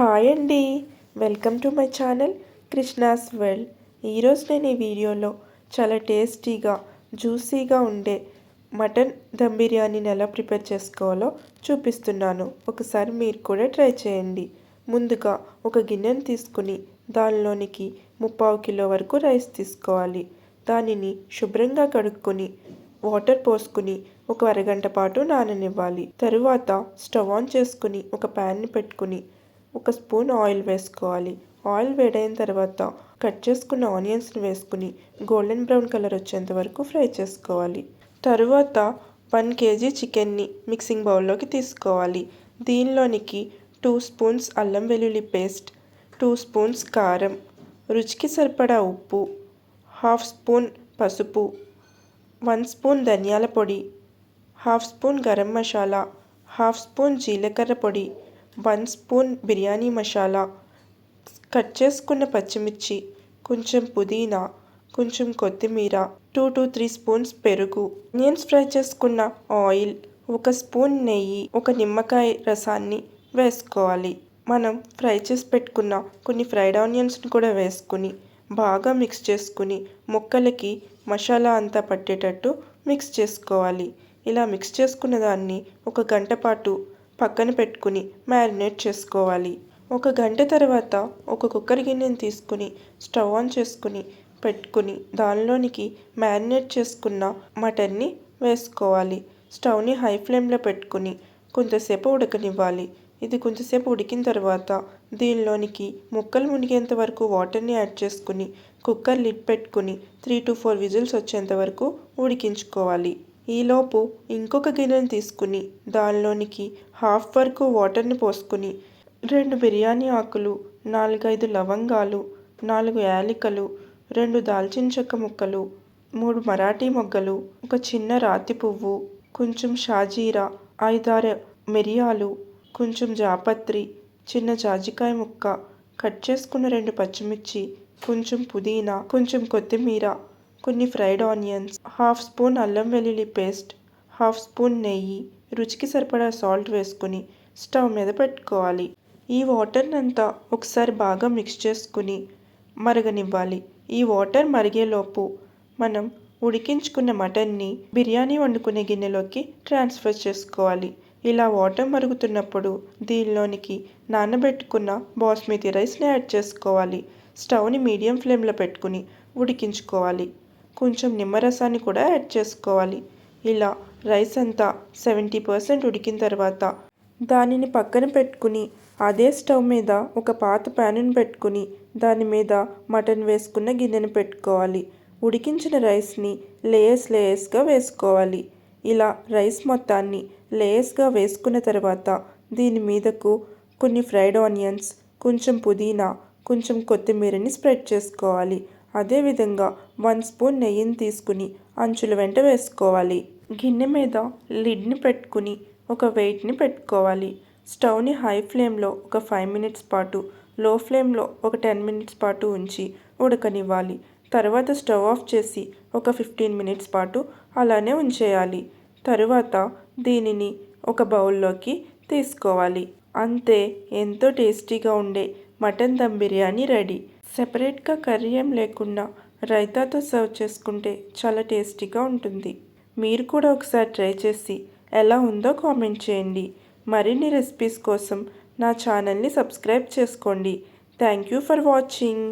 Hi అండి, welcome to my channel Krishna's world. ఈరోజు నేను ఈ వీడియోలో చాలా టేస్టీగా జ్యూసీగా ఉండే మటన్ దమ్ బిర్యానీని ఎలా ప్రిపేర్ చేసుకోవాలో చూపిస్తున్నాను. ఒకసారి మీరు కూడా ట్రై చేయండి. ముందుగా ఒక గిన్నెను తీసుకుని దానిలోనికి 3/4 కిలో వరకు రైస్ తీసుకోవాలి. దానిని శుభ్రంగా కడుక్కొని వాటర్ పోసుకుని ఒక అరగంట పాటు నాననివ్వాలి. తరువాత స్టవ్ ఆన్ చేసుకుని ఒక ప్యాన్ని పెట్టుకుని 1 స్పూన్ ఆయిల్ వేసుకోవాలి. ఆయిల్ వేడైన తర్వాత కట్ చేసుకున్న ఆనియన్స్ని వేసుకుని గోల్డెన్ బ్రౌన్ కలర్ వచ్చేంత వరకు ఫ్రై చేసుకోవాలి. తరువాత 1 కేజీ చికెన్ని మిక్సింగ్ బౌల్లోకి తీసుకోవాలి. దీనిలోనికి 2 స్పూన్స్ అల్లం వెల్లుల్లి పేస్ట్, 2 స్పూన్స్ కారం, రుచికి సరిపడా ఉప్పు, 1/2 స్పూన్ పసుపు, 1 స్పూన్ ధనియాల పొడి, 1/2 స్పూన్ గరం మసాలా, 1/2 స్పూన్ జీలకర్ర పొడి, 1 స్పూన్ బిర్యానీ మసాలా, కట్ చేసుకున్న పచ్చిమిర్చి, కొంచెం పుదీనా, కొంచెం కొత్తిమీర, 2 to 3 స్పూన్స్ పెరుగు, ఆనియన్స్ ఫ్రై చేసుకున్న ఆయిల్, 1 స్పూన్ నెయ్యి, 1 నిమ్మకాయ రసాన్ని వేసుకోవాలి. మనం ఫ్రై చేసి పెట్టుకున్న కొన్ని ఫ్రైడ్ ఆనియన్స్ని కూడా వేసుకుని బాగా మిక్స్ చేసుకుని ముక్కలకి మసాలా అంతా పట్టేటట్టు మిక్స్ చేసుకోవాలి. ఇలా మిక్స్ చేసుకున్న దాన్ని 1 గంట పాటు పక్కన పెట్టుకుని మ్యారినేట్ చేసుకోవాలి. 1 గంట తర్వాత ఒక కుక్కర్ గిన్నెని తీసుకుని స్టవ్ ఆన్ చేసుకుని పెట్టుకుని దానిలోనికి మ్యారినేట్ చేసుకున్న మటన్ని వేసుకోవాలి. స్టవ్ని హై ఫ్లేమ్లో పెట్టుకుని కొంతసేపు ఉడకనివ్వాలి. ఇది కొంచెంసేపు ఉడికిన తర్వాత దీనిలోనికి ముక్కలు మునిగేంత వరకు వాటర్ని యాడ్ చేసుకుని కుక్కర్ లిడ్ పెట్టుకుని 3 to 4 విజిల్స్ వచ్చేంత వరకు ఉడికించుకోవాలి. ఈలోపు ఇంకొక గిన్నెని తీసుకుని దానిలోనికి 1/2 వరకు వాటర్ని పోసుకుని 2 బిర్యానీ ఆకులు, 4-5 లవంగాలు, 4 యాలకులు, 2 దాల్చిన చెక్క ముక్కలు, 3 మరాఠీ మొగ్గలు, ఒక చిన్న రాతి పువ్వు, కొంచెం షాజీరా, 5-6 మిరియాలు, కొంచెం జాపత్రి, చిన్న జాజికాయ ముక్క, కట్ చేసుకున్న 2 పచ్చిమిర్చి, కొంచెం పుదీనా, కొంచెం కొత్తిమీర, కొన్ని ఫ్రైడ్ ఆనియన్స్, 1/2 స్పూన్ అల్లం వెల్లుల్లి పేస్ట్, 1/2 స్పూన్ నెయ్యి, రుచికి సరిపడా సాల్ట్ వేసుకుని స్టవ్ మీద పెట్టుకోవాలి. ఈ వాటర్ని అంతా ఒకసారి బాగా మిక్స్ చేసుకుని మరగనివ్వాలి. ఈ వాటర్ మరిగేలోపు మనం ఉడికించుకున్న మటన్ని బిర్యానీ వండుకునే గిన్నెలోకి ట్రాన్స్ఫర్ చేసుకోవాలి. ఇలా వాటర్ మరుగుతున్నప్పుడు దీనిలోనికి నానబెట్టుకున్న బాస్మతి రైస్ని యాడ్ చేసుకోవాలి. స్టవ్ని మీడియం ఫ్లేమ్లో పెట్టుకుని ఉడికించుకోవాలి. కొంచెం నిమ్మరసాన్ని కూడా యాడ్ చేసుకోవాలి. ఇలా రైస్ అంతా 70% ఉడికిన తర్వాత దానిని పక్కన పెట్టుకుని అదే స్టవ్ మీద ఒక పాత ప్యానుని పెట్టుకుని దాని మీద మటన్ వేసుకున్న గిన్నెను పెట్టుకోవాలి. ఉడికించిన రైస్ని లేయర్స్గా వేసుకోవాలి. ఇలా రైస్ మొత్తాన్ని లేయర్స్గా వేసుకున్న తర్వాత దీని మీదకు కొన్ని ఫ్రైడ్ ఆనియన్స్, కొంచెం పుదీనా, కొంచెం కొత్తిమీరని స్ప్రెడ్ చేసుకోవాలి. అదేవిధంగా 1 స్పూన్ నెయ్యిని తీసుకుని అంచుల వెంట వేసుకోవాలి. గిన్నె మీద లిడ్ని పెట్టుకుని ఒక వెయిట్ని పెట్టుకోవాలి. స్టవ్ని హై ఫ్లేమ్లో ఒక 5 మినిట్స్ పాటు, లో ఫ్లేమ్లో ఒక 10 మినిట్స్ పాటు ఉంచి ఉడకనివ్వాలి. తర్వాత స్టవ్ ఆఫ్ చేసి ఒక 15 మినిట్స్ పాటు అలానే ఉంచేయాలి. తరువాత దీనిని ఒక బౌల్లోకి తీసుకోవాలి. అంతే, ఎంతో టేస్టీగా ఉండే మటన్ దమ్ బిర్యానీ రెడీ. సెపరేట్గా కర్రీ ఏం లేకుండా రైతాతో సర్వ్ చేసుకుంటే చాలా టేస్టీగా ఉంటుంది. మీరు కూడా ఒకసారి ట్రై చేసి ఎలా ఉందో కామెంట్ చేయండి. మరిన్ని రెసిపీస్ కోసం నా ఛానల్ని సబ్స్క్రైబ్ చేసుకోండి. Thank you for watching.